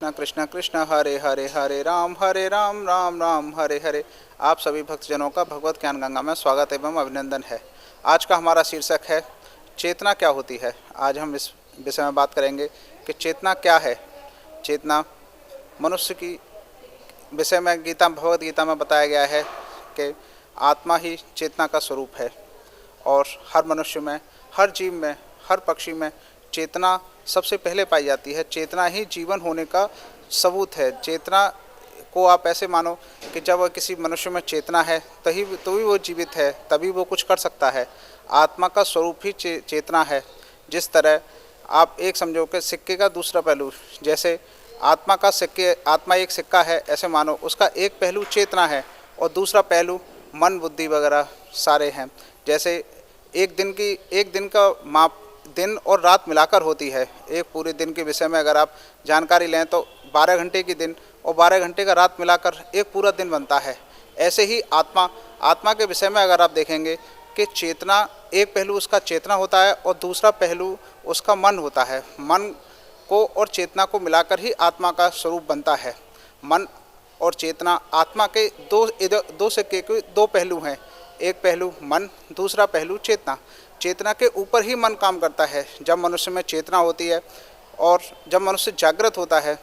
कृष्ण कृष्ण कृष्ण हरे हरे हरे राम राम राम हरे हरे। आप सभी भक्तजनों का भगवत ज्ञान गंगा में स्वागत एवं अभिनंदन है। आज का हमारा शीर्षक है चेतना क्या होती है। आज हम इस विषय में बात करेंगे कि चेतना क्या है। चेतना मनुष्य की विषय में भगवद गीता में बताया गया है कि आत्मा ही चेतना का स्वरूप है और हर मनुष्य में, हर जीव में, हर पक्षी में चेतना सबसे पहले पाई जाती है। चेतना ही जीवन होने का सबूत है। चेतना को आप ऐसे मानो कि जब किसी मनुष्य में चेतना है तो ही वो जीवित है, तभी वो कुछ कर सकता है। आत्मा का स्वरूप ही चेतना है। जिस तरह आप एक समझो कि सिक्के का दूसरा पहलू, जैसे आत्मा एक सिक्का है, ऐसे मानो उसका एक पहलू चेतना है और दूसरा पहलू मन बुद्धि वगैरह सारे हैं। जैसे एक दिन का माप दिन और रात मिलाकर होती है। एक पूरे दिन के विषय में अगर आप जानकारी लें तो 12 घंटे की दिन और 12 घंटे का रात मिलाकर एक पूरा दिन बनता है। ऐसे ही आत्मा के विषय में अगर आप देखेंगे कि चेतना, एक पहलू उसका चेतना होता है और दूसरा पहलू उसका मन होता है। मन को और चेतना को मिलाकर ही आत्मा का स्वरूप बनता है। मन और चेतना आत्मा के दो सिक्के के दो पहलू हैं। एक पहलू मन, दूसरा पहलू चेतना। चेतना के ऊपर ही मन काम करता है। जब मनुष्य में चेतना होती है और जब मनुष्य जागृत होता है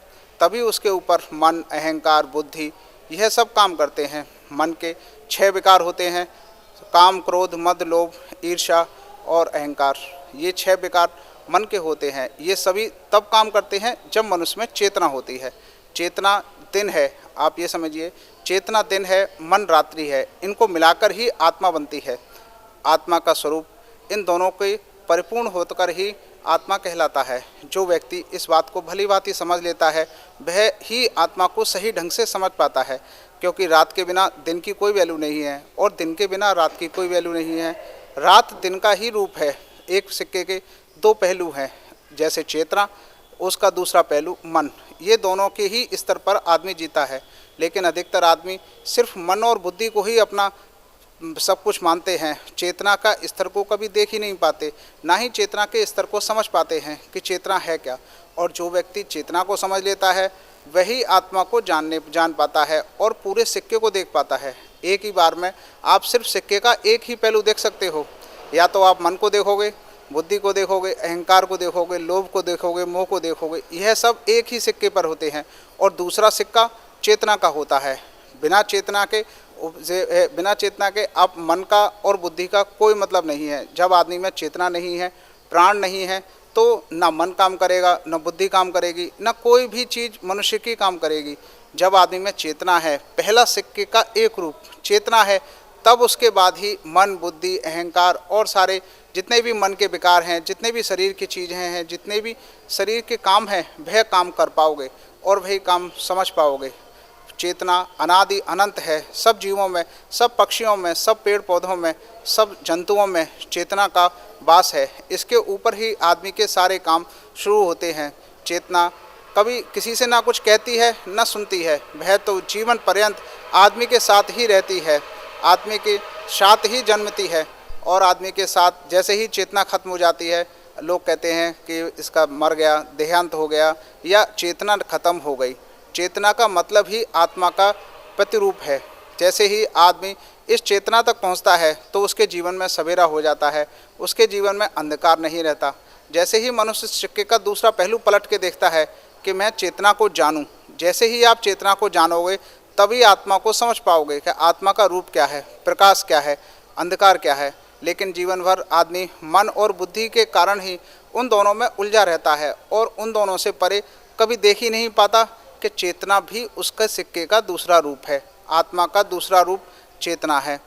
तभी उसके ऊपर मन, अहंकार, बुद्धि यह सब काम करते हैं। मन के 6 विकार होते हैं: काम, क्रोध, मद, लोभ, ईर्ष्या और अहंकार। ये 6 विकार मन के होते हैं। ये सभी तब काम करते हैं जब मनुष्य में चेतना होती है। चेतना दिन है, आप ये समझिए, चेतना दिन है, मन रात्रि है। इनको मिलाकर ही आत्मा बनती है। आत्मा का स्वरूप इन दोनों के परिपूर्ण होकर ही आत्मा कहलाता है। जो व्यक्ति इस बात को भली भांति समझ लेता है वह ही आत्मा को सही ढंग से समझ पाता है, क्योंकि रात के बिना दिन की कोई वैल्यू नहीं है और दिन के बिना रात की कोई वैल्यू नहीं है। रात दिन का ही रूप है। एक सिक्के के 2 पहलू हैं, जैसे चेतना, उसका दूसरा पहलू मन। ये दोनों के ही स्तर पर आदमी जीता है, लेकिन अधिकतर आदमी सिर्फ मन और बुद्धि को ही अपना सब कुछ मानते हैं। चेतना का स्तर को कभी देख ही नहीं पाते, ना ही चेतना के स्तर को समझ पाते हैं कि चेतना है क्या। और जो व्यक्ति चेतना को समझ लेता है वही आत्मा को जान पाता है और पूरे सिक्के को देख पाता है। एक ही बार में आप सिर्फ सिक्के का एक ही पहलू देख सकते हो। या तो आप मन को देखोगे, बुद्धि को देखोगे, अहंकार को देखोगे, लोभ को देखोगे, मोह को देखोगे। यह सब एक ही सिक्के पर होते हैं और दूसरा सिक्का चेतना का होता है। बिना चेतना के आप मन का और बुद्धि का कोई मतलब नहीं है। जब आदमी में चेतना नहीं है, प्राण नहीं है, तो ना मन काम करेगा, ना बुद्धि काम करेगी, ना कोई भी चीज़ मनुष्य की काम करेगी। जब आदमी में चेतना है, पहला सिक्के का एक रूप चेतना है, तब उसके बाद ही मन, बुद्धि, अहंकार और सारे जितने भी मन के विकार हैं, जितने भी शरीर की चीज़ें हैं, जितने भी शरीर के काम हैं, वह काम कर पाओगे और वही काम समझ पाओगे। चेतना अनादि अनंत है। सब जीवों में, सब पक्षियों में, सब पेड़ पौधों में, सब जंतुओं में चेतना का वास है। इसके ऊपर ही आदमी के सारे काम शुरू होते हैं। चेतना कभी किसी से ना कुछ कहती है, ना सुनती है। वह तो जीवन पर्यंत आदमी के साथ ही रहती है, आदमी के साथ ही जन्मती है और आदमी के साथ जैसे ही चेतना खत्म हो जाती है, लोग कहते हैं कि इसका मर गया, देहांत हो गया या चेतना खत्म हो गई। चेतना का मतलब ही आत्मा का प्रतिरूप है। जैसे ही आदमी इस चेतना तक पहुंचता है तो उसके जीवन में सवेरा हो जाता है, उसके जीवन में अंधकार नहीं रहता। जैसे ही मनुष्य सिक्के का दूसरा पहलू पलट के देखता है कि मैं चेतना को जानूं, जैसे ही आप चेतना को जानोगे तभी आत्मा को समझ पाओगे कि आत्मा का रूप क्या है, प्रकाश क्या है, अंधकार क्या है। लेकिन जीवन भर आदमी मन और बुद्धि के कारण ही उन दोनों में उलझा रहता है और उन दोनों से परे कभी देख ही नहीं पाता कि चेतना भी उसके सिक्के का दूसरा रूप है। आत्मा का दूसरा रूप चेतना है,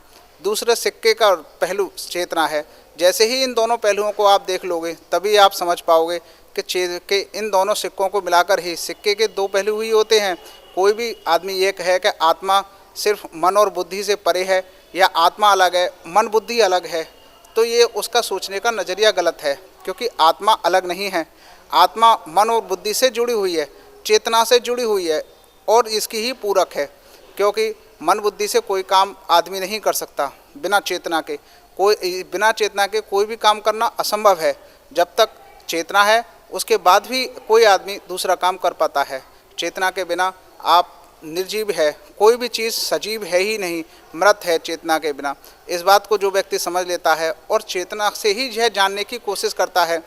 दूसरे सिक्के का पहलू चेतना है। जैसे ही इन दोनों पहलुओं को आप देख लोगे तभी आप समझ पाओगे कि इन दोनों सिक्कों को मिलाकर ही सिक्के के 2 पहलू ही होते हैं। कोई भी आदमी ये कहे कि आत्मा सिर्फ मन और बुद्धि से परे है या आत्मा अलग है, मन बुद्धि अलग है, तो ये उसका सोचने का नज़रिया गलत है। क्योंकि आत्मा अलग नहीं है। आत्मा मन और बुद्धि से जुड़ी हुई है, चेतना से जुड़ी हुई है और इसकी ही पूरक है। क्योंकि मन बुद्धि से कोई काम आदमी नहीं कर सकता। बिना चेतना के कोई भी काम करना असंभव है। जब तक चेतना है उसके बाद भी कोई आदमी दूसरा काम कर पाता है। चेतना के बिना आप निर्जीव है, कोई भी चीज़ सजीव है ही नहीं, मृत है चेतना के बिना। इस बात को जो व्यक्ति समझ लेता है और चेतना से ही यह जानने की कोशिश करता है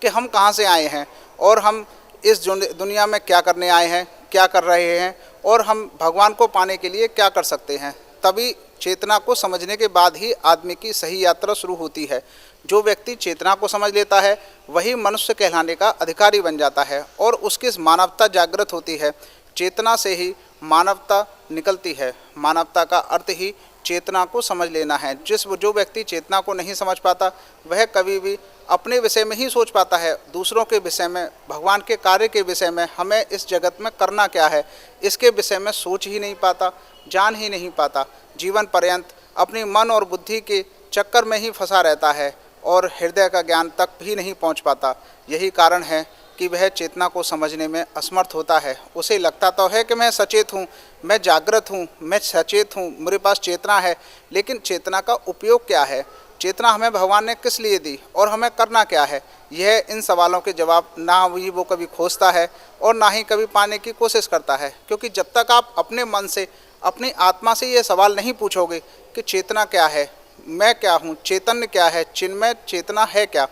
कि हम कहाँ से आए हैं और हम इस दुनिया में क्या करने आए हैं, क्या कर रहे हैं और हम भगवान को पाने के लिए क्या कर सकते हैं, तभी चेतना को समझने के बाद ही आदमी की सही यात्रा शुरू होती है। जो व्यक्ति चेतना को समझ लेता है वही मनुष्य कहलाने का अधिकारी बन जाता है और उसकी मानवता जागृत होती है। चेतना से ही मानवता निकलती है। मानवता का अर्थ ही चेतना को समझ लेना है। जो व्यक्ति चेतना को नहीं समझ पाता वह कभी भी अपने विषय में ही सोच पाता है, दूसरों के विषय में, भगवान के कार्य के विषय में, हमें इस जगत में करना क्या है, इसके विषय में सोच ही नहीं पाता, जान ही नहीं पाता। जीवन पर्यंत अपनी मन और बुद्धि के चक्कर में ही फंसा रहता है और हृदय का ज्ञान तक भी नहीं पहुंच पाता। यही कारण है कि वह चेतना को समझने में असमर्थ होता है। उसे लगता तो है कि मैं सचेत हूँ, मैं जागृत हूँ, मैं सचेत हूँ, मेरे पास चेतना है, लेकिन चेतना का उपयोग क्या है, चेतना हमें भगवान ने किस लिए दी और हमें करना क्या है, यह इन सवालों के जवाब ना ही वो कभी खोजता है और ना ही कभी पाने की कोशिश करता है। क्योंकि जब तक आप अपने मन से, अपनी आत्मा से ये सवाल नहीं पूछोगे कि चेतना क्या है, मैं क्या हूँ, चैतन्य क्या है, चिन्मय चेतना है क्या,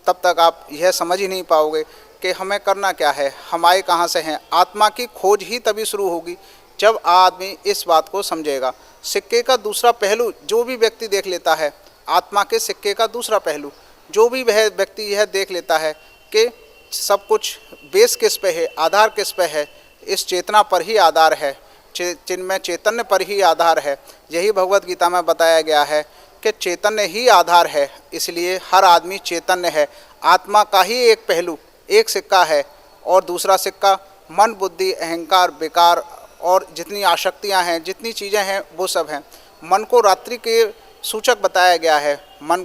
तब तक आप यह समझ ही नहीं पाओगे कि हमें करना क्या है, हम आए कहाँ से हैं। आत्मा की खोज ही तभी शुरू होगी जब आदमी इस बात को समझेगा। सिक्के का दूसरा पहलू जो भी व्यक्ति देख लेता है, आत्मा के सिक्के का दूसरा पहलू जो भी वह व्यक्ति यह देख लेता है कि सब कुछ बेस किस पे है, आधार किस पे है, इस चेतना पर ही आधार है, जिनमें चैतन्य पर ही आधार है। यही भगवत गीता में बताया गया है कि चैतन्य ही आधार है, इसलिए हर आदमी चैतन्य है। आत्मा का ही एक पहलू, एक सिक्का है और दूसरा सिक्का मन, बुद्धि, अहंकार, विकार और जितनी आसक्तियां हैं, जितनी चीज़ें हैं, वो सब हैं। मन को रात्रि के सूचक बताया गया है, मन,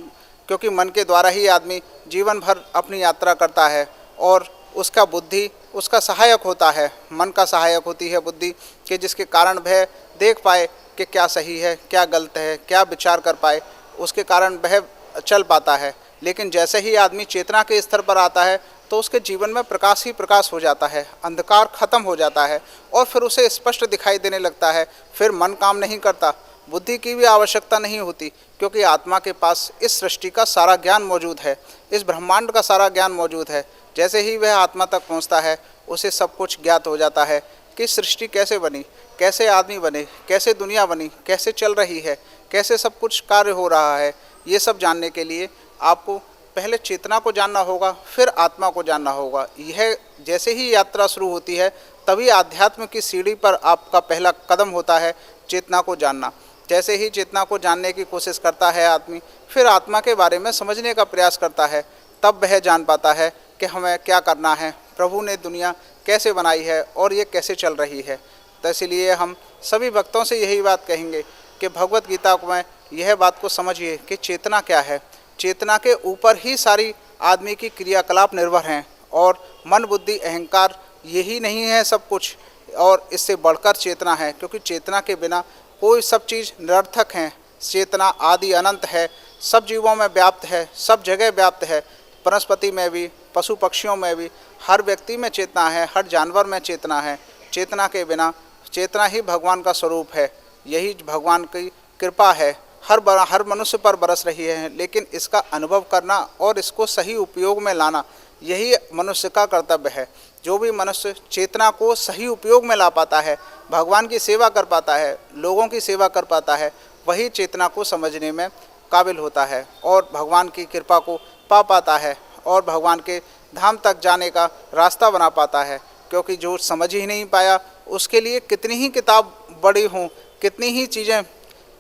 क्योंकि मन के द्वारा ही आदमी जीवन भर अपनी यात्रा करता है और उसका बुद्धि उसका सहायक होता है। मन का सहायक होती है बुद्धि, कि जिसके कारण वह देख पाए कि क्या सही है, क्या गलत है, क्या विचार कर पाए, उसके कारण वह चल पाता है। लेकिन जैसे ही आदमी चेतना के स्तर पर आता है तो उसके जीवन में प्रकाश ही प्रकाश हो जाता है, अंधकार खत्म हो जाता है और फिर उसे स्पष्ट दिखाई देने लगता है। फिर मन काम नहीं करता, बुद्धि की भी आवश्यकता नहीं होती, क्योंकि आत्मा के पास इस सृष्टि का सारा ज्ञान मौजूद है, इस ब्रह्मांड का सारा ज्ञान मौजूद है। जैसे ही वह आत्मा तक पहुंचता है उसे सब कुछ ज्ञात हो जाता है कि सृष्टि कैसे बनी, कैसे आदमी बने, कैसे दुनिया बनी, कैसे चल रही है, कैसे सब कुछ कार्य हो रहा है। ये सब जानने के लिए आपको पहले चेतना को जानना होगा, फिर आत्मा को जानना होगा। यह जैसे ही यात्रा शुरू होती है तभी आध्यात्म की सीढ़ी पर आपका पहला कदम होता है चेतना को जानना। जैसे ही चेतना को जानने की कोशिश करता है आदमी, फिर आत्मा के बारे में समझने का प्रयास करता है, तब वह जान पाता है कि हमें क्या करना है, प्रभु ने दुनिया कैसे बनाई है और ये कैसे चल रही है। तो इसलिए हम सभी भक्तों से यही बात कहेंगे कि भगवत गीता में यह बात को समझिए कि चेतना क्या है। चेतना के ऊपर ही सारी आदमी की क्रियाकलाप निर्भर हैं और मन, बुद्धि, अहंकार यही नहीं है सब कुछ, और इससे बढ़कर चेतना है, क्योंकि चेतना के बिना कोई सब चीज़ निरर्थक है। चेतना आदि अनंत है, सब जीवों में व्याप्त है, सब जगह व्याप्त है, वनस्पति में भी, पशु पक्षियों में भी, हर व्यक्ति में चेतना है, हर जानवर में चेतना है। चेतना के बिना, चेतना ही भगवान का स्वरूप है, यही भगवान की कृपा है, हर मनुष्य पर बरस रही है। लेकिन इसका अनुभव करना और इसको सही उपयोग में लाना, यही मनुष्य का कर्तव्य है। जो भी मनुष्य चेतना को सही उपयोग में ला पाता है, भगवान की सेवा कर पाता है, लोगों की सेवा कर पाता है, वही चेतना को समझने में काबिल होता है और भगवान की कृपा को पा पाता है और भगवान के धाम तक जाने का रास्ता बना पाता है। क्योंकि जो समझ ही नहीं पाया उसके लिए कितनी ही किताब बड़ी हों, कितनी ही चीज़ें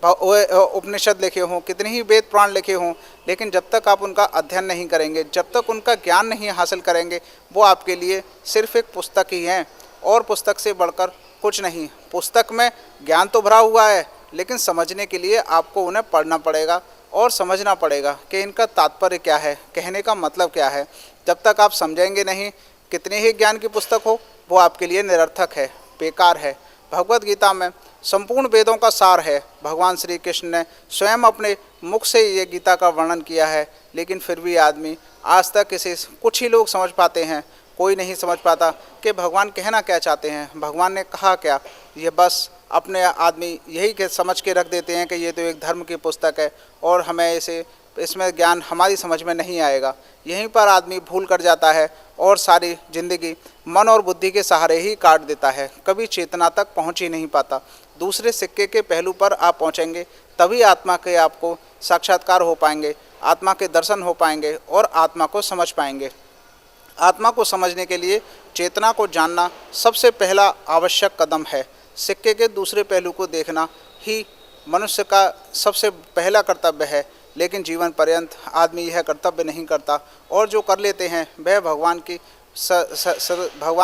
उपनिषद लिखे हों, कितने ही वेद पुराण लिखे हों, लेकिन जब तक आप उनका अध्ययन नहीं करेंगे, जब तक उनका ज्ञान नहीं हासिल करेंगे, वो आपके लिए सिर्फ एक पुस्तक ही हैं और पुस्तक से बढ़कर कुछ नहीं। पुस्तक में ज्ञान तो भरा हुआ है, लेकिन समझने के लिए आपको उन्हें पढ़ना पड़ेगा और समझना पड़ेगा कि इनका तात्पर्य क्या है, कहने का मतलब क्या है। जब तक आप समझेंगे नहीं, कितने ही ज्ञान की पुस्तक हो, वो आपके लिए निरर्थक है, बेकार है। भगवत गीता में संपूर्ण वेदों का सार है। भगवान श्री कृष्ण ने स्वयं अपने मुख से ये गीता का वर्णन किया है, लेकिन फिर भी आदमी आज तक इसे कुछ ही लोग समझ पाते हैं, कोई नहीं समझ पाता कि भगवान कहना क्या चाहते हैं, भगवान ने कहा क्या। ये बस अपने आदमी यही के समझ के रख देते हैं कि ये तो एक धर्म की पुस्तक है और हमें इसमें ज्ञान हमारी समझ में नहीं आएगा। यहीं पर आदमी भूल कर जाता है और सारी ज़िंदगी मन और बुद्धि के सहारे ही काट देता है, कभी चेतना तक पहुंच ही नहीं पाता। दूसरे सिक्के के पहलू पर आप पहुंचेंगे तभी आत्मा के आपको साक्षात्कार हो पाएंगे, आत्मा के दर्शन हो पाएंगे और आत्मा को समझ पाएंगे। आत्मा को समझने के लिए चेतना को जानना सबसे पहला आवश्यक कदम है। सिक्के के दूसरे पहलू को देखना ही मनुष्य का सबसे पहला कर्तव्य है, लेकिन जीवन पर्यंत आदमी यह कर्तव्य नहीं करता और जो कर लेते हैं वह भगवान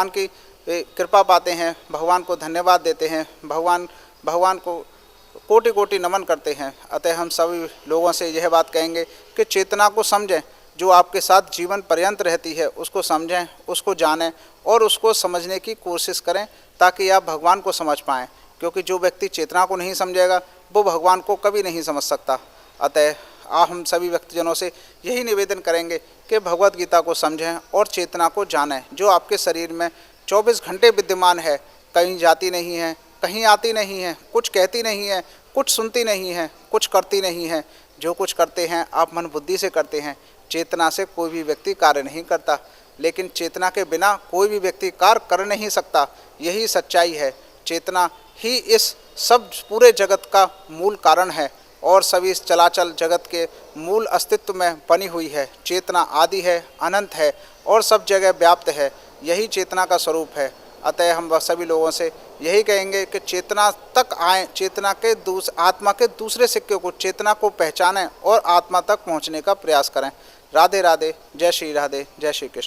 की कृपा पाते हैं, भगवान को धन्यवाद देते हैं, भगवान को कोटि कोटि नमन करते हैं। अतः हम सभी लोगों से यह बात कहेंगे कि चेतना को समझें, जो आपके साथ जीवन पर्यंत रहती है उसको समझें, उसको जानें और उसको समझने की कोशिश करें ताकि आप भगवान को समझ पाएँ, क्योंकि जो व्यक्ति चेतना को नहीं समझेगा वो भगवान को कभी नहीं समझ सकता। अतः हम सभी व्यक्तिजनों से यही निवेदन करेंगे कि भगवत गीता को समझें और चेतना को जानें, जो आपके शरीर में 24 घंटे विद्यमान है, कहीं जाती नहीं है, कहीं आती नहीं है, कुछ कहती नहीं है, कुछ सुनती नहीं है, कुछ करती नहीं है। जो कुछ करते हैं आप मन बुद्धि से करते हैं, चेतना से कोई भी व्यक्ति कार्य नहीं करता, लेकिन चेतना के बिना कोई भी व्यक्ति कार्य कर नहीं सकता। यही सच्चाई है। चेतना ही इस सब पूरे जगत का मूल कारण है और सभी इस चलाचल जगत के मूल अस्तित्व में बनी हुई है। चेतना आदि है, अनंत है और सब जगह व्याप्त है। यही चेतना का स्वरूप है। अतः हम सभी लोगों से यही कहेंगे कि चेतना तक आएँ, आत्मा के दूसरे सिक्के को, चेतना को पहचानें और आत्मा तक पहुँचने का प्रयास करें। राधे राधे, जय श्री राधे, जय श्री कृष्ण।